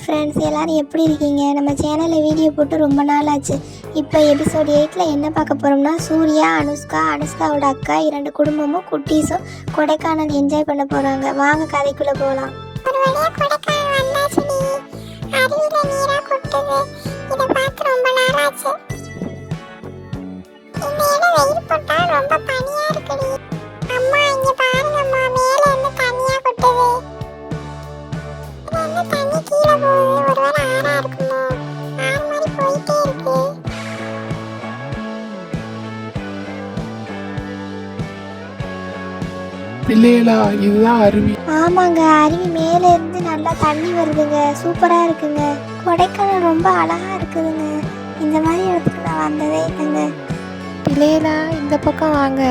Friends, எல்லோரும் எப்படி இருக்கீங்க? நம்ம சேனலில் வீடியோ போட்டு ரொம்ப நாள் ஆச்சு. இப்போ எபிசோட் 8 என்ன பார்க்க போகிறோம்னா, சூர்யா, அனுஷ்காவோட அக்கா 2 குடும்பமும் குட்டீஸும் கொடைக்கானல் என்ஜாய் பண்ண போகிறாங்க. வாங்க கதைக்குள்ளே போகலாம். ஒரு வழியா கொடைக்கானல் வந்தாச்சுடி. அருவியில நீரா கொட்டுது. இதை பார்த்து ரொம்ப நாள் ஆச்சு. இந்த இடம் வெயில் போட்டா ரொம்ப பனியா இருக்குடி. அம்மா இங்க பாருங்கம்மா, மேல இருந்து தண்ணியா கொட்டுது. இதுல இருந்து தண்ணி கீழே போகுது. ஒருவேளை ஆறா இருக்குமோ? ஆறு மாதிரி போயிட்டே இருக்கு. இல்லையா, இதுதான் அருவி. ஆமாங்க, அருவி மேலே இருந்து நல்லா தண்ணி வருதுங்க. சூப்பராக இருக்குங்க. கொடைக்கானல் ரொம்ப அழகாக இருக்குதுங்க. இந்த மாதிரி இடத்துக்கு நான் வந்ததே இல்லைங்க. இல்லையலா, இந்த பக்கம் வாங்க.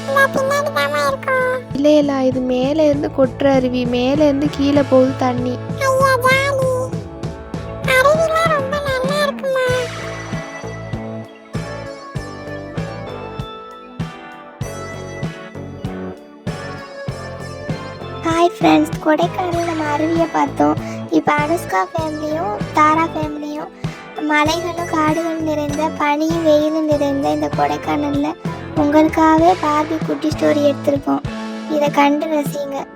இந்த பின்னாடி தாமா இருக்கும். இல்லையலா, இது மேலே இருந்து கொட்டுற அருவி. மேலே இருந்து கீழே போகுது தண்ணி. ஐயா ஜாலி. அருவிலாம் ரொம்ப நல்லா இருக்குமா? ஹாய் ஃப்ரெண்ட்ஸ், கொடைக்கானல் நம்ம அருவியை பார்த்தோம். இப்போ அனுஷ்கா ஃபேமிலியும் தாரா ஃபேமிலியும் மலைகளும் காடுகளும் நிறைந்த பனியும் வெயிலும் நிறைந்த இந்த கொடைக்கானலில் உங்களுக்காகவே பார்பி குட்டி ஸ்டோரி எடுத்திருக்கோம். இதை கண்டு ரசிங்க.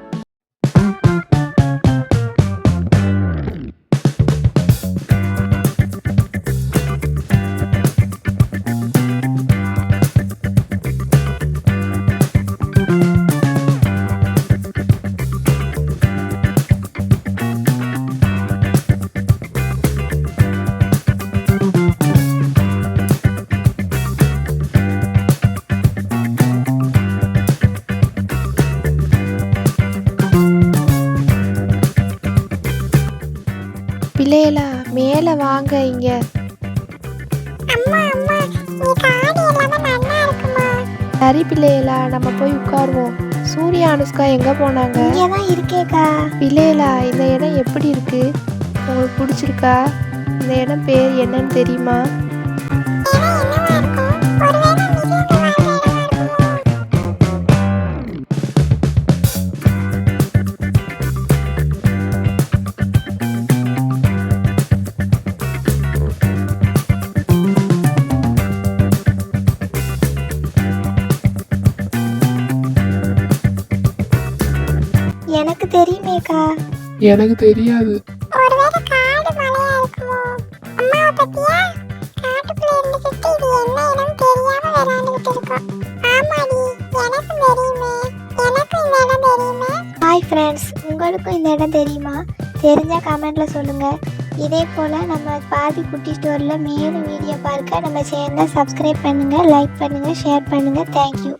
பிள்ளையலா, மேலே வாங்க. இங்க அம்மா அம்மா, இங்க காடு எல்லாமே நல்லா இருக்குமா? சரி பிள்ளையலா, நம்ம போய் உட்காருவோம். சூர்யா, அனுஷ்கா எங்க போனாங்க? இங்கே தான் இருக்கேக்கா. பிள்ளையலா, இந்த இடம் எப்படி இருக்கு? உங்களுக்கு பிடிச்சிருக்கா? இந்த இடம் பேர் என்னன்னு தெரியுமா? இடம் என்னவா இருக்கும்? ஒருவேளை மிருகங்கள் வாழ்ற இடமா இருக்குமோ? எனக்கு தெரியுமேக்கா. எனக்கு தெரியாது. ஒருவேளை காடு மலையா இருக்குமோ? அம்மாவை பத்தியா? காட்டுக்குள்ள இருந்துகிட்டு இது என்ன இடம் தெரியாம விளையாண்டுகிட்டு இருக்கோம். ஆமாடி, எனக்கும் தெரியுமே. எனக்கும் இந்த இடம் தெரியுமே. ஹாய் ஃப்ரெண்ட்ஸ், உங்களுக்கும் இந்த இடம் தெரியுமா? தெரிஞ்சால் கமெண்ட்டில் சொல்லுங்கள். இதே போல் நம்ம பார்பி குட்டி ஸ்டோரியில் மேலும் வீடியோ பார்க்க நம்ம சேனலை சப்ஸ்கிரைப் பண்ணுங்கள், லைக் பண்ணுங்கள், ஷேர் பண்ணுங்கள். தேங்க்யூ.